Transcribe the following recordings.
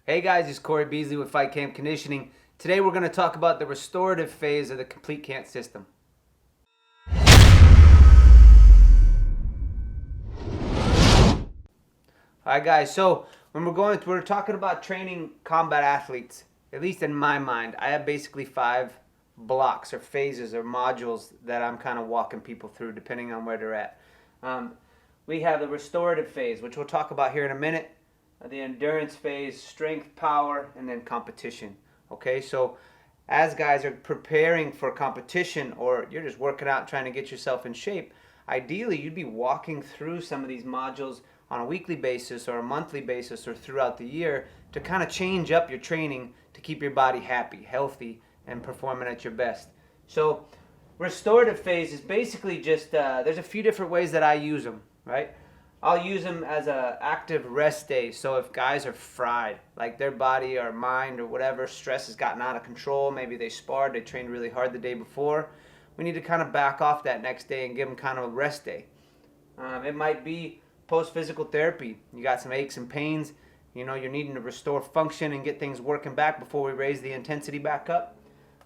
Hey guys, it's Corey Beasley with Fight Camp Conditioning. Today we're going to talk about the restorative phase of the complete camp system. Alright guys, so when we're talking about training combat athletes, at least in my mind, I have basically 5 blocks or phases or modules that I'm kind of walking people through depending on where they're at. We have the restorative phase, which we'll talk about here in a minute. The endurance phase, strength, power, and then competition. Okay, so as guys are preparing for competition or you're just working out trying to get yourself in shape, ideally you'd be walking through some of these modules on a weekly basis or a monthly basis or throughout the year to kind of change up your training to keep your body happy, healthy, and performing at your best. So restorative phase is basically just, there's a few different ways that I use them, right? I'll use them as a active rest day. So if guys are fried, like their body or mind or whatever, stress has gotten out of control, maybe they sparred, they trained really hard the day before, we need to kind of back off that next day and give them kind of a rest day. It might be post-physical therapy. You got some aches and pains, you're needing to restore function and get things working back before we raise the intensity back up.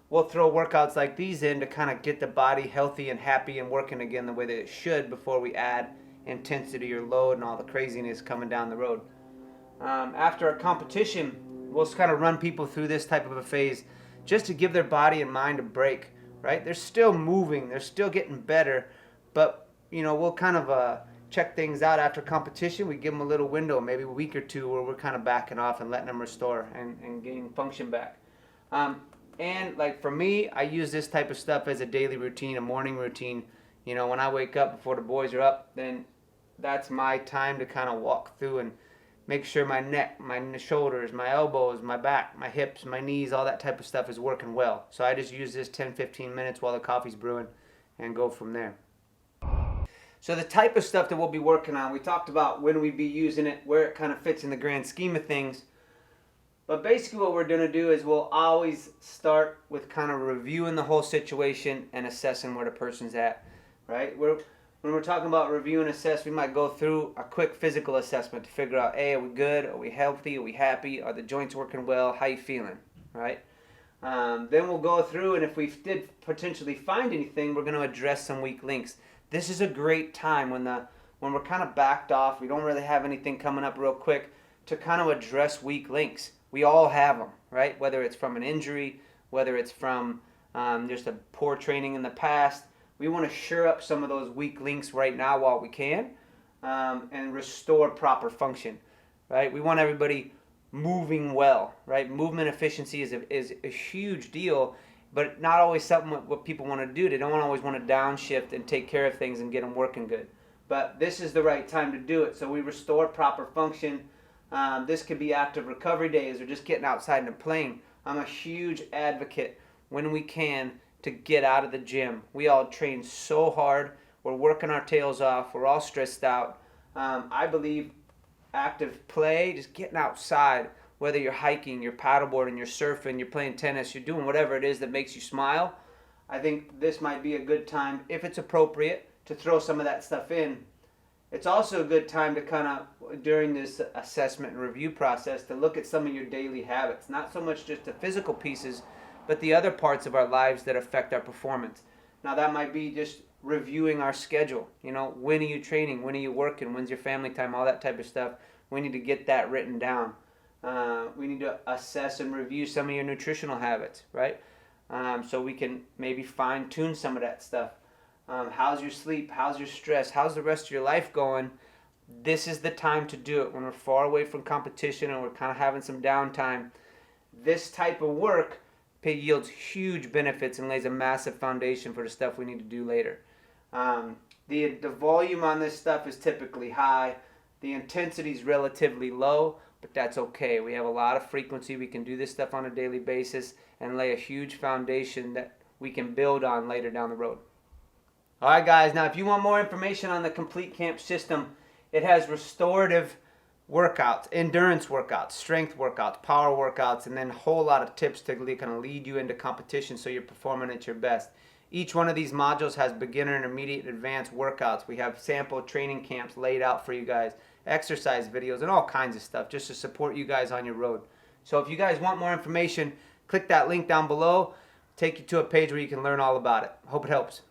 We'll throw workouts like these in to kind of get the body healthy and happy and working again the way that it should before we add intensity or load and all the craziness coming down the road. After a competition, we'll just kind of run people through this type of a phase just to give their body and mind a break, right? They're still moving, they're still getting better, but we'll kind of check things out after competition. We give them a little window, maybe a week or two, where we're kind of backing off and letting them restore and gain function back. And like for me, I use this type of stuff as a daily routine, a morning routine. When I wake up before the boys are up, then that's my time to kind of walk through and make sure my neck, my shoulders, my elbows, my back, my hips, my knees, all that type of stuff is working well. So I just use this 10-15 minutes while the coffee's brewing and go from there. So the type of stuff that we'll be working on, we talked about when we'd be using it, where it kind of fits in the grand scheme of things. But basically what we're going to do is we'll always start with kind of reviewing the whole situation and assessing where the person's at, right? When we're talking about review and assess, we might go through a quick physical assessment to figure out, hey, are we good? Are we healthy? Are we happy? Are the joints working well? How you feeling, right? Then we'll go through, and if we did potentially find anything, we're going to address some weak links. This is a great time when we're kind of backed off, we don't really have anything coming up real quick, to kind of address weak links. We all have them, right? Whether it's from an injury, whether it's from just a poor training in the past. We want to shore up some of those weak links right now while we can and restore proper function, right? We want everybody moving well, right? Movement efficiency is a huge deal, but not always something what people want to do. They don't always want to downshift and take care of things and get them working good. But this is the right time to do it. So we restore proper function. This could be active recovery days or just getting outside and playing. I'm a huge advocate when we can to get out of the gym. We all train so hard. We're working our tails off. We're all stressed out. I believe active play, just getting outside, whether you're hiking, you're paddleboarding, you're surfing, you're playing tennis, you're doing whatever it is that makes you smile. I think this might be a good time, if it's appropriate, to throw some of that stuff in. It's also a good time to kind of, during this assessment and review process, to look at some of your daily habits. Not so much just the physical pieces, but the other parts of our lives that affect our performance. Now that might be just reviewing our schedule. When are you training? When are you working? When's your family time? All that type of stuff. We need to get that written down. We need to assess and review some of your nutritional habits, right? So we can maybe fine tune some of that stuff. How's your sleep? How's your stress? How's the rest of your life going? This is the time to do it when we're far away from competition and we're kind of having some downtime. This type of work yields huge benefits and lays a massive foundation for the stuff we need to do later. The volume on this stuff is typically high. The intensity is relatively low, but that's okay. We have a lot of frequency. We can do this stuff on a daily basis and lay a huge foundation that we can build on later down the road. All right, guys. Now, if you want more information on the Complete Camp system, it has restorative workouts, endurance workouts, strength workouts, power workouts, and then a whole lot of tips to kind of lead you into competition so you're performing at your best. Each one of these modules has beginner, intermediate, and advanced workouts. We have sample training camps laid out for you guys, exercise videos, and all kinds of stuff just to support you guys on your road. So if you guys want more information, click that link down below. Take you to a page where you can learn all about it. Hope it helps.